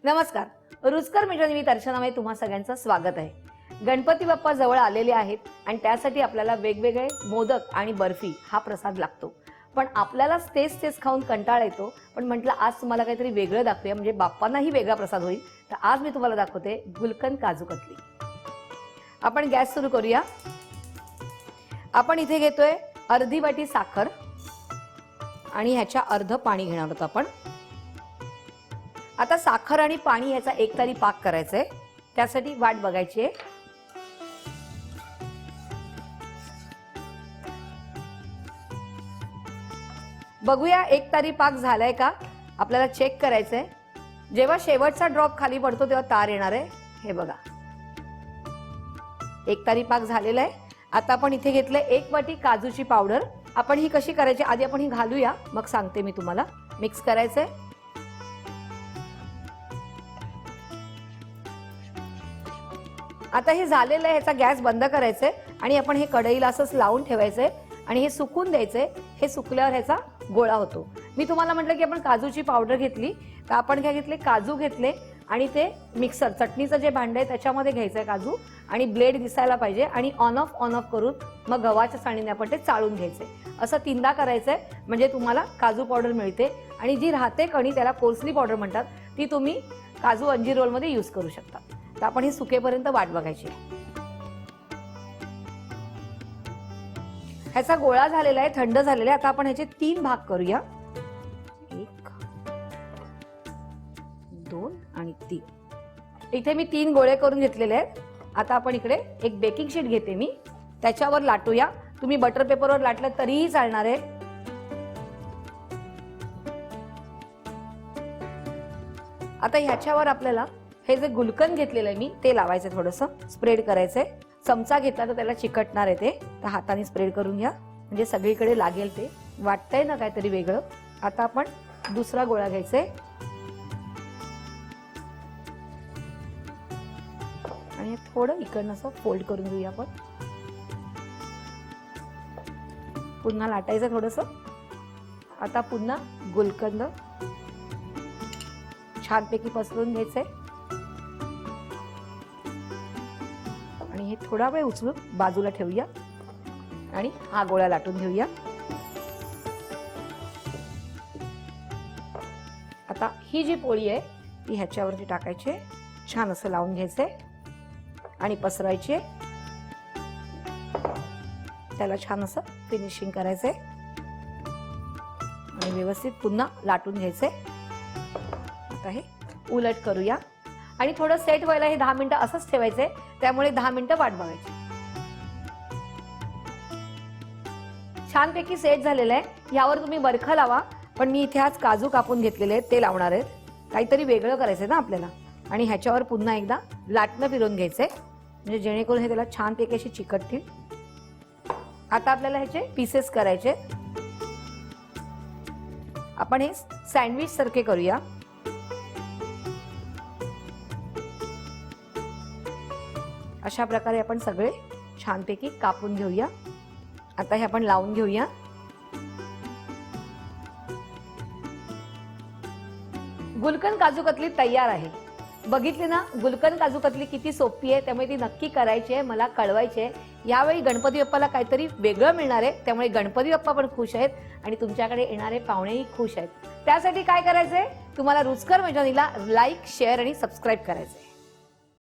नमस्कार. रुचकर मेजवानी अर्चनामध्ये तुम्हा सगळ्यांचं स्वागत आहे. गणपती बाप्पा जवळ आलेले आहेत आणि त्यासाठी आपल्याला वेगवेगळे मोदक आणि बर्फी हा प्रसाद लागतो. पण आपल्याला तेच खाऊन कंटाळा येतो. पण म्हटलं आज तुम्हाला काहीतरी वेगळं दाखवूया, म्हणजे बाप्पांनाही वेगळा प्रसाद होईल. तर आज मी तुम्हाला दाखवते गुलकंद काजू कतली. आपण गॅस सुरू करूया. आपण इथे घेतोय अर्धी वाटी साखर आणि ह्याच्या अर्ध पाणी घेणार आहोत आपण. आता साखर आणि पाणी याचा एकतारी पाक करायचा आहे. त्यासाठी वाट बघायची आहे. बघूया एकतारी पाक झालाय का, आपल्याला चेक करायचंय. जेव्हा शेवटचा ड्रॉप खाली पडतो तेव्हा तार येणार आहे. हे बघा, एकतारी पाक झालेला आहे. आता आपण इथे घेतलंय 1 वाटी काजूची पावडर. आपण ही कशी करायची आधी आपण ही घालूया, मग सांगते मी तुम्हाला. मिक्स करायचंय. आता हे झालेलं आहे. ह्याचा गॅस बंद करायचंय आणि आपण हे कढईला असंच लावून ठेवायचंय आणि हे सुकून द्यायचंय. हे सुकल्यावर ह्याचा गोळा होतो. मी तुम्हाला म्हटलं की आपण काजूची पावडर घेतली, तर आपण काय घेतले, काजू घेतले आणि ते मिक्सर चटणीचं जे भांडं आहे त्याच्यामध्ये घ्यायचंय काजू, आणि ब्लेड दिसायला पाहिजे, आणि ऑन ऑफ करून मग गव्हाच्या चाळणीने आपण ते चाळून घ्यायचंय. असं 3दा करायचंय, म्हणजे तुम्हाला काजू पावडर मिळते. आणि जी राहते कणी त्याला कोल्सली पावडर म्हणतात, ती तुम्ही काजू अंजीर रोलमध्ये यूज करू शकता. तर आपण हे सुकेपर्यंत वाट बघायची. ह्याचा गोळा झालेला आहे, थंड झालेला आहे. आता आपण ह्याचे 3 भाग करूया. 1 2 आणि 3. इथे मी 3 गोळे करून घेतलेले आहेत. आता आपण इकडे एक बेकिंग शीट घेते मी, त्याच्यावर लाटूया. तुम्ही बटर पेपरवर लाटलं तरीही चालणार आहे. आता ह्याच्यावर आपल्याला हे जे गुलकंद घेतलेलं आहे मी ते लावायचं, थोडंसं स्प्रेड करायचंय. चमचा घेतला तर त्याला चिकटणार आहे ते, तर हाताने स्प्रेड करून घ्या, म्हणजे सगळीकडे लागेल. ते वाटतंय ना काहीतरी वेगळं. आता आपण दुसरा गोळा घ्यायचंय आणि थोडं इकडनं असं फोल्ड करून घेऊया आपण. पुन्हा लाटायचं थोडंसं. आता पुन्हा गुलकंद छानपैकी पसरून घ्यायचंय आणि हे थोडा वेळ उचलून बाजूला ठेवूया आणि हा गोळा लाटून घेऊया. आता ही जी पोळी आहे ती ह्याच्यावरती टाकायची, छान असं लावून घ्यायचंय आणि पसरायची. त्याला छान असं फिनिशिंग करायचंय आणि व्यवस्थित पुन्हा लाटून घ्यायचंय. आता हे उलट करूया आणि थोडं सेट व्हायला हे 10 मिनिटं असंच ठेवायचंय. त्यामुळे 10 मिनिटं वाट बघायची. छानपैकी सेट झालेलं आहे. यावर तुम्ही बरखा लावा, पण मी इथे आज काजू कापून घेतलेले आहेत ते लावणार आहेत. काहीतरी वेगळं करायचंय ना आपल्याला. आणि ह्याच्यावर पुन्हा एकदा लाटणं फिरवून घ्यायचंय, म्हणजे जेणेकरून हे त्याला छानपैकी अशी चिकटतील. आता आपल्याला ह्याचे पीसेस करायचे. आपण हे सँडविच सारखे करूया. अशा प्रकारे आपण सगळे छानपैकी कापून घेऊया. आता हे आपण लावून घेऊया. गुलकंद काजू कतली तयार आहे. बघितली ना गुलकंद काजू कतली किती सोपी आहे. त्यामुळे ती नक्की करायची आहे, मला कळवायची आहे. यावेळी गणपती बाप्पाला काहीतरी वेगळं मिळणार आहे, त्यामुळे गणपती बाप्पा पण खुश आहेत आणि तुमच्याकडे येणारे पाहुणेही खुश आहेत. त्यासाठी काय करायचंय, तुम्हाला रुचकर मेजवानीला लाईक, शेअर आणि सबस्क्राईब करायचंय.